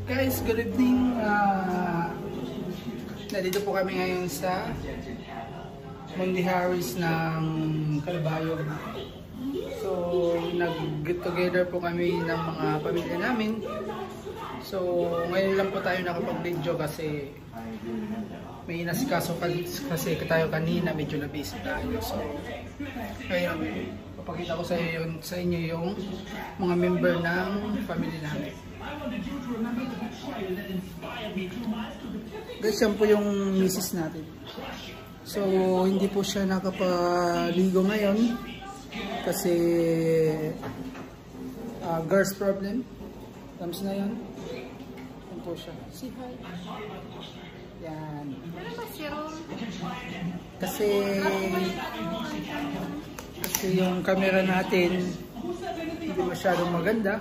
Guys, good evening. Nandito po kami ngayon sa Mundi Harris ng Calbayog. So, nag-get together po kami ng mga pamilya namin. So, ngayon lang po tayo nakapag-video kasi may nasikaso kasi tayo kanina, medyo na-busy tayo. So, ngayon, papakita ko sa inyo yung mga member ng family namin. Guys, yan po yung misis natin. So, hindi po siya nakapaligo ngayon kasi girls problem. Tams na yan. Yan po siya. Say hi. Yan. Kasi yung camera natin hindi masyadong maganda.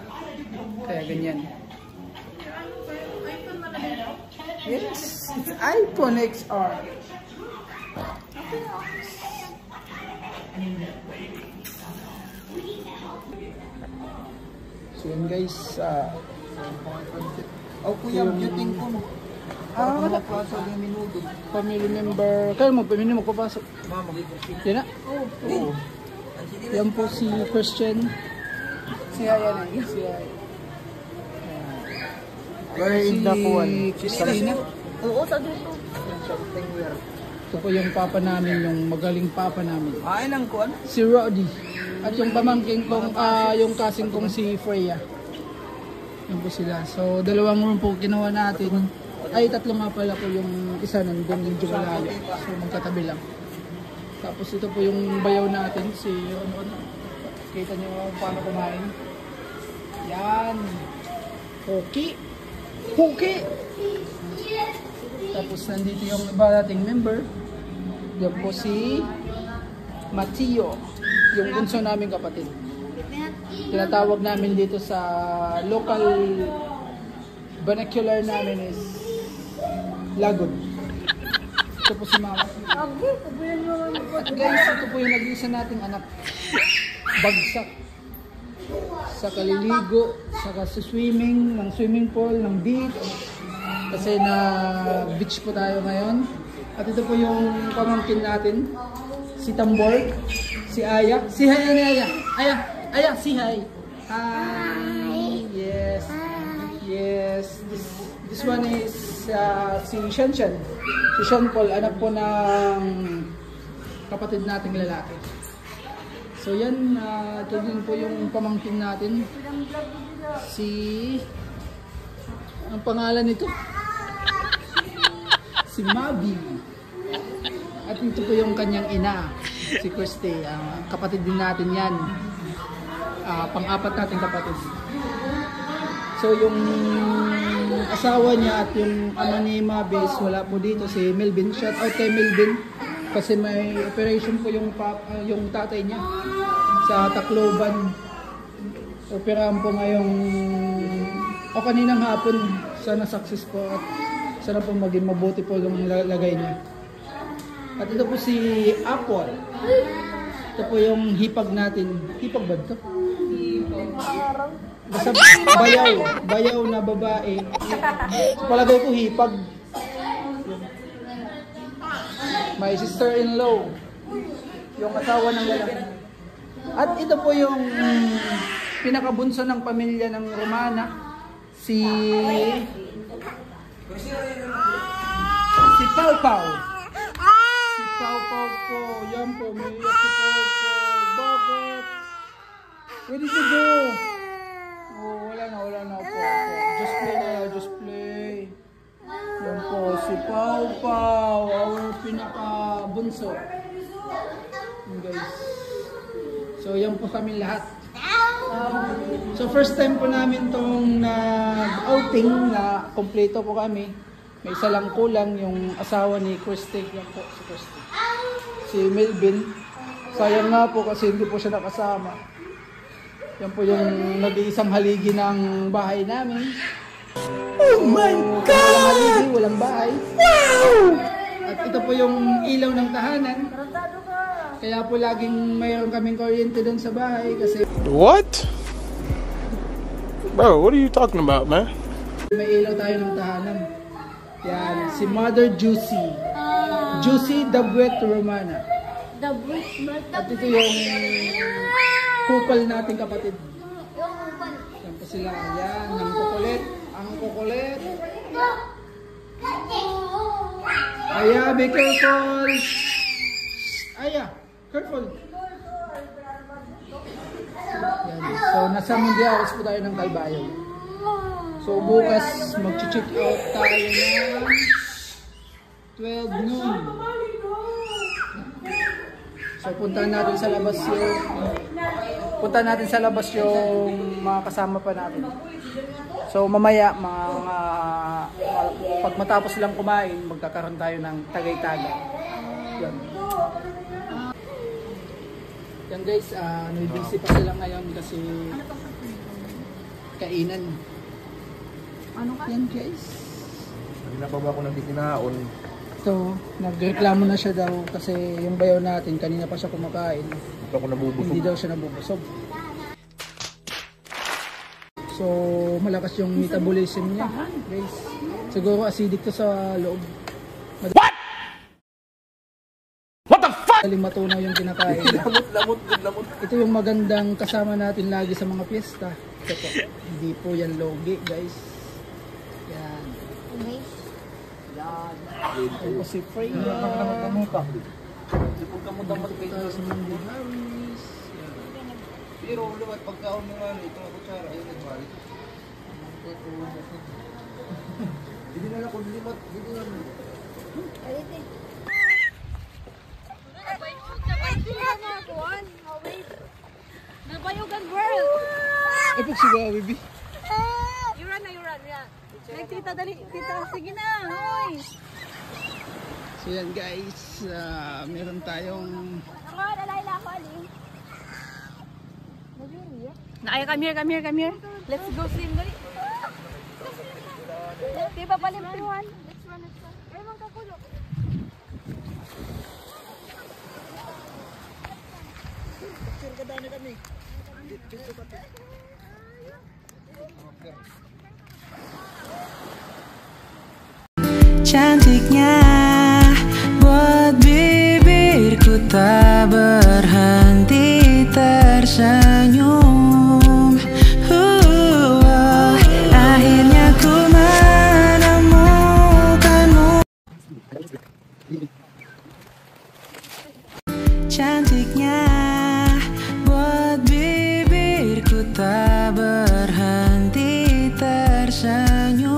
Kaya ganyan. Yes, it's iPhone XR. So yun guys, yung muting ko mo. wala. Family member. Kaya mo, pamilya mo papasok. Yan na? Oo. Yan po si Christian. Si Aya na. Si Aya. Where is the one? Christina. Oo, sa dito. Ito po yung papa namin, yung magaling papa namin. Ay, nang kuan? Si Roddy. At yung pamangkin kong, yung kasing kong si Freya. Yan po sila. So, dalawang room po ginawa natin. Ay, tatlo nga pala po, yung isa nandun, yung malayo. So, magkatabi lang. Tapos ito po yung bayaw natin, si ano. Kita nyo paano kumain. Yan. Okay. Okay. Tapos nandito yung iba nating member. Yan po si Mateo, yung bunso namin kapatid. Tinatawag namin dito sa local vernacular namin is Lagod. Ito po si Mama. At guys, ito po yung nag-iisa nating anak. Bagsak. Sa kaliligo, sa swimming, ng swimming pool, ng beach. Kasi na beach po tayo ngayon. At ito po yung pamangkin natin. Si Tambor, si Aya. Si Aya ni Aya. Aya, si Hi. Hi. Yes. Yes. This one is si Shanshan. Si Sean Paul, anak po ng kapatid nating lalaki. So yan, ito din po yung pamangkin natin. Si... ang pangalan nito? Si Mabi. At ito po yung kanyang ina, si Christy. Kapatid din natin yan. Pang-apat natin kapatid. So yung asawa niya at yung ama ni Mabi wala po dito, si Melvin. Shout out kay Melvin. Kasi may operation po yung tatay niya sa Tacloban. Operahan po ngayong kaninang hapon. Sana success po at sana po maging mabuti po yung lagay niya. At ito po si Apple. Ito po yung hipag natin. Hipag ba ito? Basta bayaw na babae. So, palagay ko hipag. My sister-in-law, yung asawa ng lalaki. At ito po yung pinakabunso ng pamilya ng Romana, si Pau Pau. Si Pau Pau po, yan po, may si Pau Pau. Bakit? Where did you go? Oh, wala na po. Just play na, just play. Yan po, si Pau Pau, our pinakabunso. Yan guys. So yan po kami lahat. So first time po namin tong outing na kompleto po kami. May isa lang kulang, yung asawa ni Christy. Yan po, si Christy. Si Melvin. Sayang nga po kasi hindi po siya nakasama. Yan po yung nag-iisang haligi ng bahay namin. Oh my God! Walang haligi, walang bahay. Wow! At ito po yung ilaw ng tahanan. Kaya po laging mayroon kaming kuryente doon sa bahay kasi... What? Bro, what are you talking about, man? May ilaw tayo ng tahanan. Yan, si Mother Juicy. Juicy Dabuet Romana. At ito yung kupal nating kapatid. Yan po sila. Yan, ang kukulit. Ang kukulit. Aya, be careful. Aya, careful. Yan. So, nasa Mundiaos po tayo ng Calbayo. So, bukas mag-check out tayo ng 12 noon. So, puntahan natin sa labas yung mga kasama pa natin. So, mamaya, pag matapos silang kumain, magkakaroon tayo ng tagay-tagay. Yan. Yan guys, may busy pa sila ngayon kasi kainan. Yan guys. Hindi na pa ba ako nagkikinaon? Ito, nagreklamo na siya daw kasi yung bayaw natin, kanina pa siya kumakain. Hindi pa ako nabubusog. Hindi daw siya nabubusog. So, malakas yung metabolism niya, guys. Siguro acidic to sa loob. What? What the fuck? Madaling matunaw yung kinakain. Lamot. Ito yung magandang kasama natin lagi sa mga piyesta. Ito po, hindi po yan logi, guys. Yan. Yan. Ito po si Freya. Ipagkamot-damot kayo. Ito si Mandy Harris. Pero lumat pagkaon ng ano, itong kutsara, ayun nagbalik. Hindi na lang kung limat, hindi na lang. Nabayugan world! Ipag sigaw, baby. You run, yan. Tita, dali. Tita, sige na. Hoy! So yan guys, meron tayong Ako, nalayla ako, Ali. Naaya, come here. Let's go swim, dali. Di ba palimpiwan? Let's run. Ay, magkakulo. Sirgadaan na kami. Cantiknya buat bibirku tak berhenti tersenyum. Akhirnya ku menemukanmu. Cantiknya buat bibirku tak berhenti tersenyum.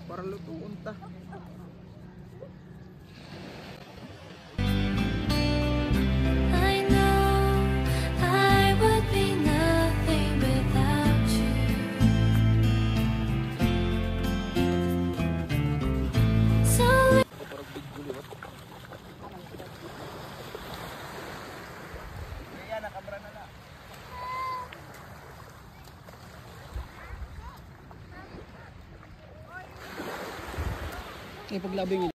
Para lutuon ta. I know I would be nothing without you. So ipaglabing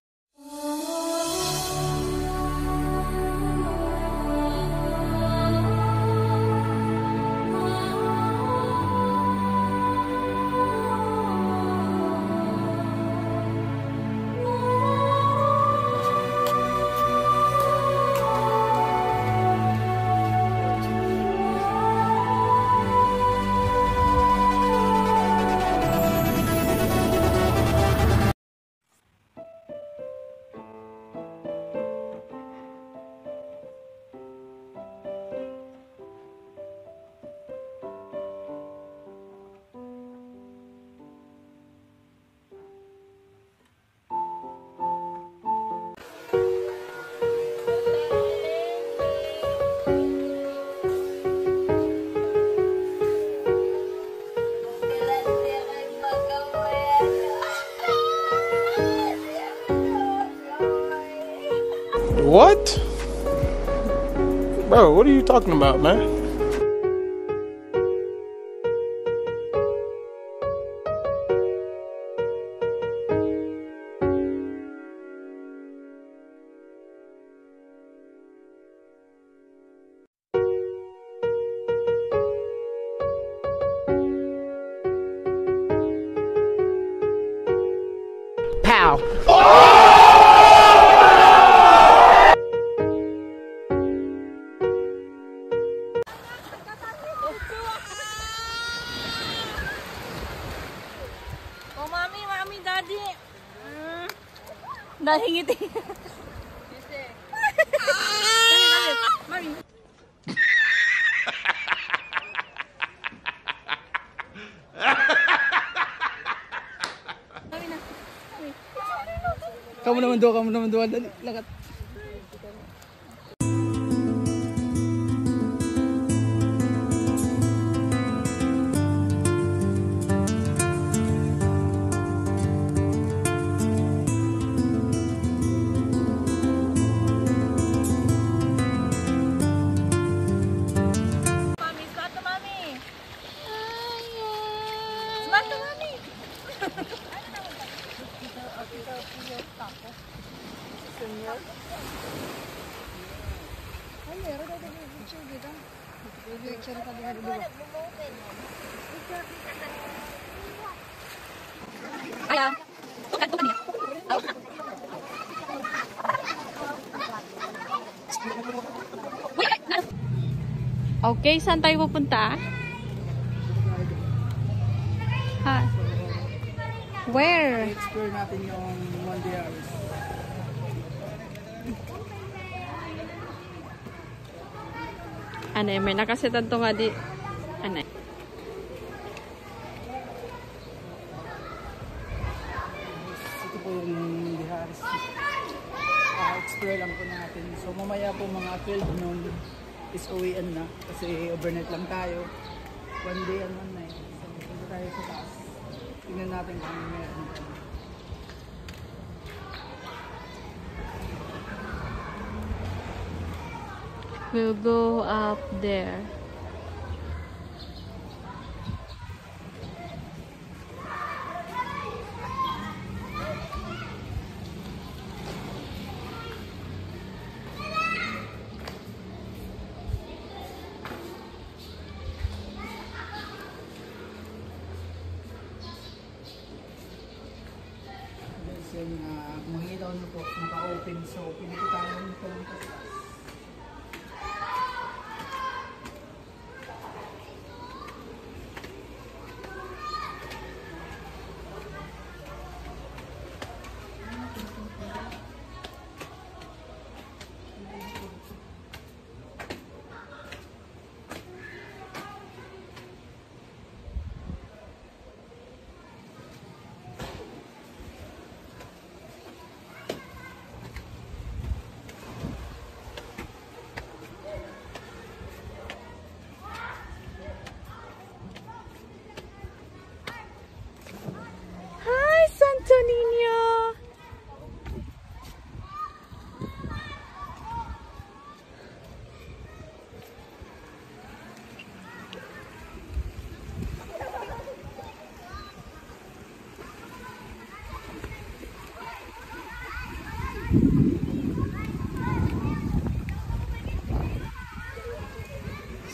What? Bro, what are you talking about, man? Pow! Oh, mami, mami, daddy. Nahingiti. Mami. Kamu naman doon. Dali, lakat. Mami, smart to mami. Smart to mami. Kaya, tukan niya. Okay, saan tayo pupunta? Ha? Where? Explore natin yung Mondiaris. Ano may nakasetan to nga di. Ano Ito po yung Mondiaris. Explore lang po natin. So mamaya po mga 12 noon is uwian na. Kasi overnight lang tayo. One day and one night. So punta tayo sa taas. Tingnan natin kung ano meron. We'll go up there. Guys, yun, makikita ko na po, naka-open. So, pili ko tayo nito lang sa taas. Hi, Santo Niño!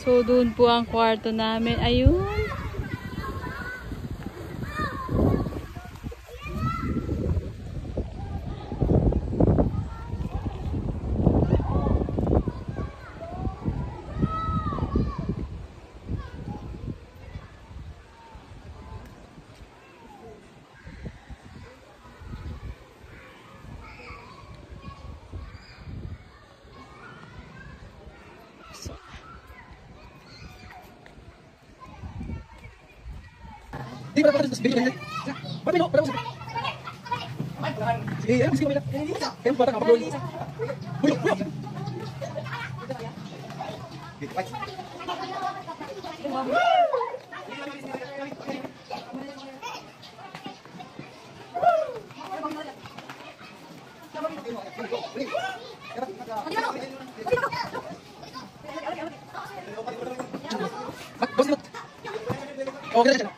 So, doon po ang kwarto namin. Ayun. Di ba dapat bigyan niya? Papi no, para mo. Sige, alam sige mo. Kaya bata ka bulok. Bulok. Oh, ganun siya.